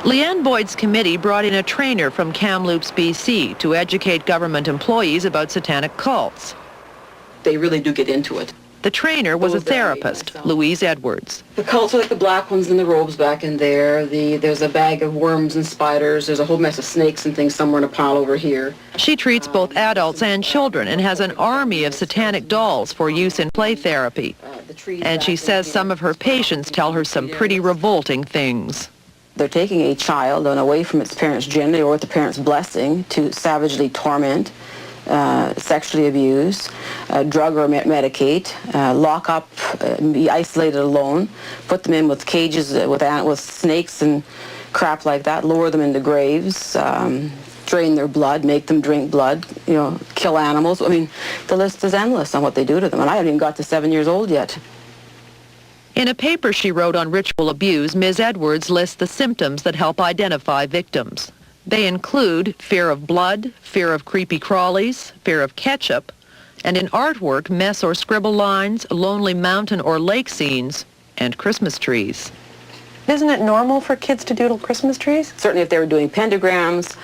Leanne Boyd's committee brought in a trainer from Kamloops, BC, to educate government employees about satanic cults. They really do get into it. The trainer was a therapist, Louise Edwards. The cults are like the black ones in the robes back in there. There's a bag of worms and spiders. There's a whole mess of snakes and things somewhere in a pile over here. She treats both adults and children and has an army of satanic dolls for use in play therapy. And she says some of her patients tell her some pretty revolting things. They're taking a child away from its parents generally or with the parents' blessing to savagely torment, sexually abuse, drug or medicate, lock up, be isolated alone, put them in with cages with snakes and crap like that, lower them into graves, drain their blood, make them drink blood, kill animals. I mean, the list is endless on what they do to them, and I haven't even got to 7 years old yet. In a paper she wrote on ritual abuse, Ms. Edwards lists the symptoms that help identify victims. They include fear of blood, fear of creepy crawlies, fear of ketchup, and in artwork, mess or scribble lines, lonely mountain or lake scenes, and Christmas trees. Isn't it normal for kids to doodle Christmas trees? Certainly if they were doing pentagrams,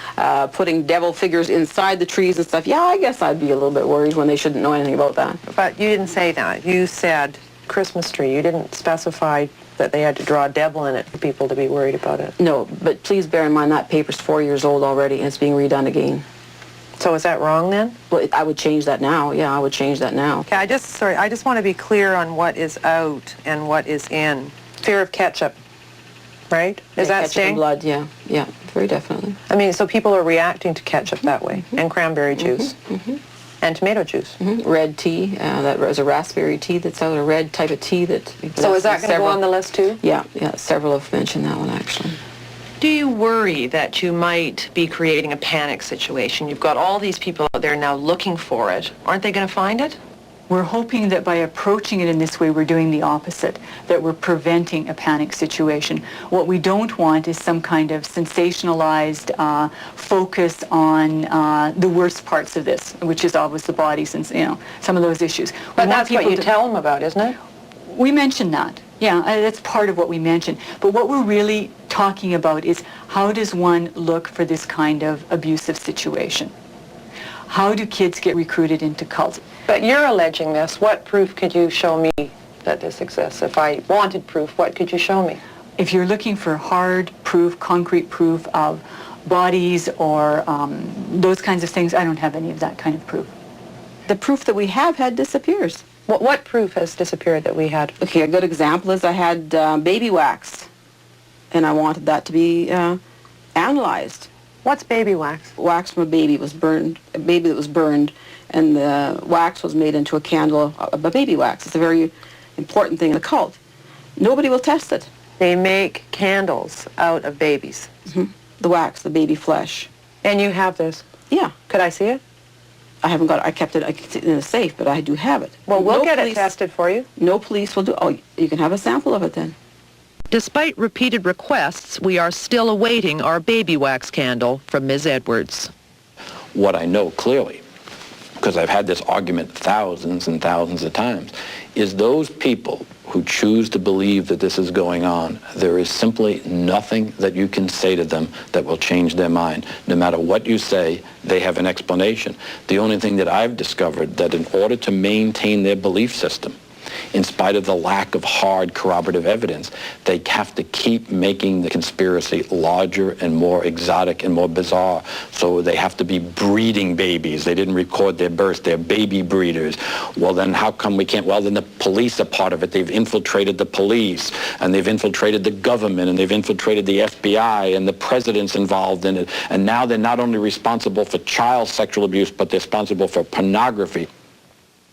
putting devil figures inside the trees and stuff, yeah, I guess I'd be a little bit worried when they shouldn't know anything about that. But you didn't say that. You said Christmas tree. You didn't specify that they had to draw a devil in it for people to be worried about it. No, but please bear in mind that paper's 4 years old already and it's being redone again. So is that wrong then? Well, I would change that now. Yeah, I would change that now. Okay, I just want to be clear on what is out and what is in. Fear of ketchup, right? Is that ketchup staying? And blood, yeah, very definitely. I mean, so people are reacting to ketchup that way, and cranberry juice, and tomato juice. Red tea, that was a raspberry tea that's out, a red type of tea that... So is that going to go on the list too? Yeah, several have mentioned that one actually. Do you worry that you might be creating a panic situation? You've got all these people out there now looking for it. Aren't they going to find it? We're hoping that by approaching it in this way, we're doing the opposite, that we're preventing a panic situation. What we don't want is some kind of sensationalized focus on the worst parts of this, which is always the bodies and, some of those issues. But that's what you tell them about, isn't it? We mention that. Yeah, that's part of what we mention. But what we're really talking about is how does one look for this kind of abusive situation? How do kids get recruited into cults? But you're alleging this. What proof could you show me that this exists? If I wanted proof, what could you show me? If you're looking for hard proof, concrete proof of bodies or those kinds of things, I don't have any of that kind of proof. The proof that we have had disappears. What proof has disappeared that we had? Okay, a good example is I had baby wax, and I wanted that to be analyzed. What's baby wax? Wax from a baby was burned, a baby that was burned, and the wax was made into a candle of a baby wax. It's a very important thing in the cult. Nobody will test it. They make candles out of babies. The wax, the baby flesh. And you have this? Yeah. Could I see it? I haven't got it. I kept it in a safe, but I do have it. Well, we'll get it tested for you. No police will do. Oh, you can have a sample of it then. Despite repeated requests, we are still awaiting our baby wax candle from Ms. Edwards. What I know clearly, because I've had this argument thousands and thousands of times, is those people who choose to believe that this is going on, there is simply nothing that you can say to them that will change their mind. No matter what you say, they have an explanation. The only thing that I've discovered that in order to maintain their belief system, in spite of the lack of hard corroborative evidence, they have to keep making the conspiracy larger and more exotic and more bizarre. So they have to be breeding babies. They didn't record their births. They're baby breeders. Well, then how come we can't? Well, then the police are part of it. They've infiltrated the police, and they've infiltrated the government, and they've infiltrated the FBI, and the president's involved in it. And now they're not only responsible for child sexual abuse, but they're responsible for pornography.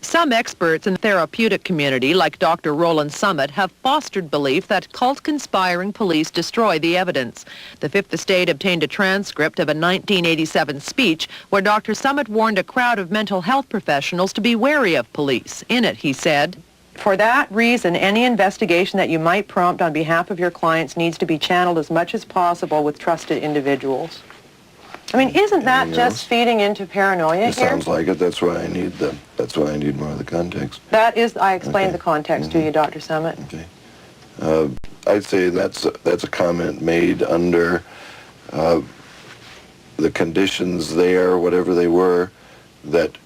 Some experts in the therapeutic community, like Dr. Roland Summit, have fostered belief that cult-conspiring police destroy the evidence. The Fifth Estate obtained a transcript of a 1987 speech where Dr. Summit warned a crowd of mental health professionals to be wary of police. In it, he said, "For that reason, any investigation that you might prompt on behalf of your clients needs to be channeled as much as possible with trusted individuals." I mean, isn't that just feeding into paranoia here? It sounds like it. That's why I need more of the context. That is, I explained the context to you, Dr. Summit. Okay. I'd say that's a comment made under the conditions there, whatever they were, that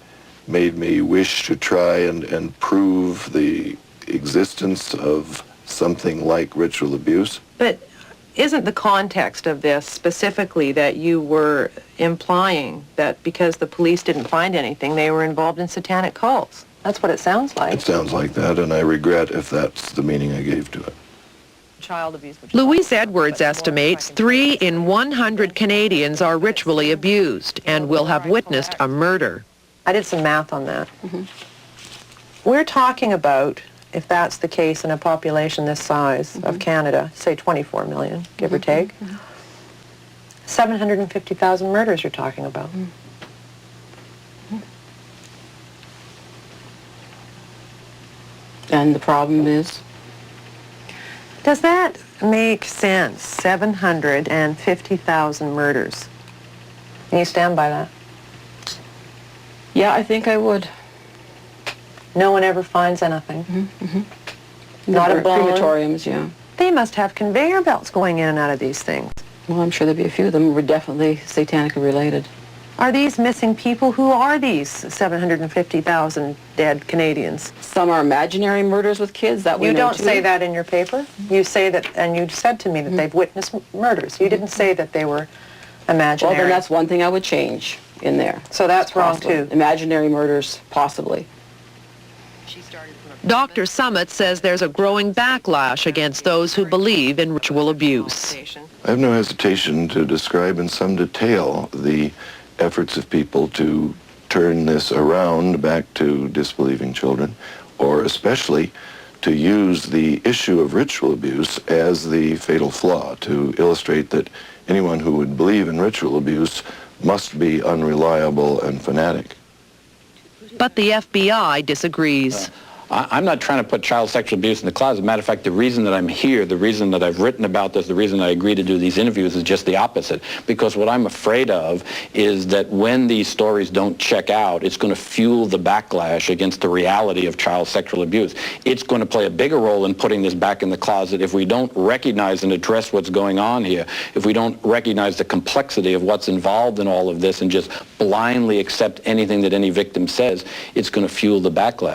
made me wish to try and prove the existence of something like ritual abuse. But isn't the context of this specifically that you were implying that because the police didn't find anything, they were involved in satanic cults? That's what it sounds like. It sounds like that, and I regret if that's the meaning I gave to it. Child abuse. Louise Edwards estimates 3 in 100 Canadians are ritually abused and will have witnessed a murder. I did some math on that. We're talking about, if that's the case in a population this size of Canada, say 24 million, give or take, 750,000 murders you're talking about. And the problem is? Does that make sense? 750,000 murders. Can you stand by that? Yeah, I think I would. No one ever finds anything. Not a bone. Crematoriums, yeah. They must have conveyor belts going in and out of these things. Well, I'm sure there'd be a few of them were definitely satanically related. Are these missing people? Who are these 750,000 dead Canadians? Some are imaginary murders with kids, that we You know don't too. say that in your paper. You say that, and you said to me that they've witnessed murders. You didn't say that they were imaginary. Well, then that's one thing I would change in there. So that's wrong Possibly. too. Imaginary murders, possibly. Dr. Summit says there's a growing backlash against those who believe in ritual abuse. I have no hesitation to describe in some detail the efforts of people to turn this around back to disbelieving children, or especially to use the issue of ritual abuse as the fatal flaw, to illustrate that anyone who would believe in ritual abuse must be unreliable and fanatic. But the FBI disagrees. I'm not trying to put child sexual abuse in the closet. As a matter of fact, the reason that I'm here, the reason that I've written about this, the reason I agree to do these interviews is just the opposite. Because what I'm afraid of is that when these stories don't check out, it's going to fuel the backlash against the reality of child sexual abuse. It's going to play a bigger role in putting this back in the closet if we don't recognize and address what's going on here, if we don't recognize the complexity of what's involved in all of this and just blindly accept anything that any victim says, it's going to fuel the backlash.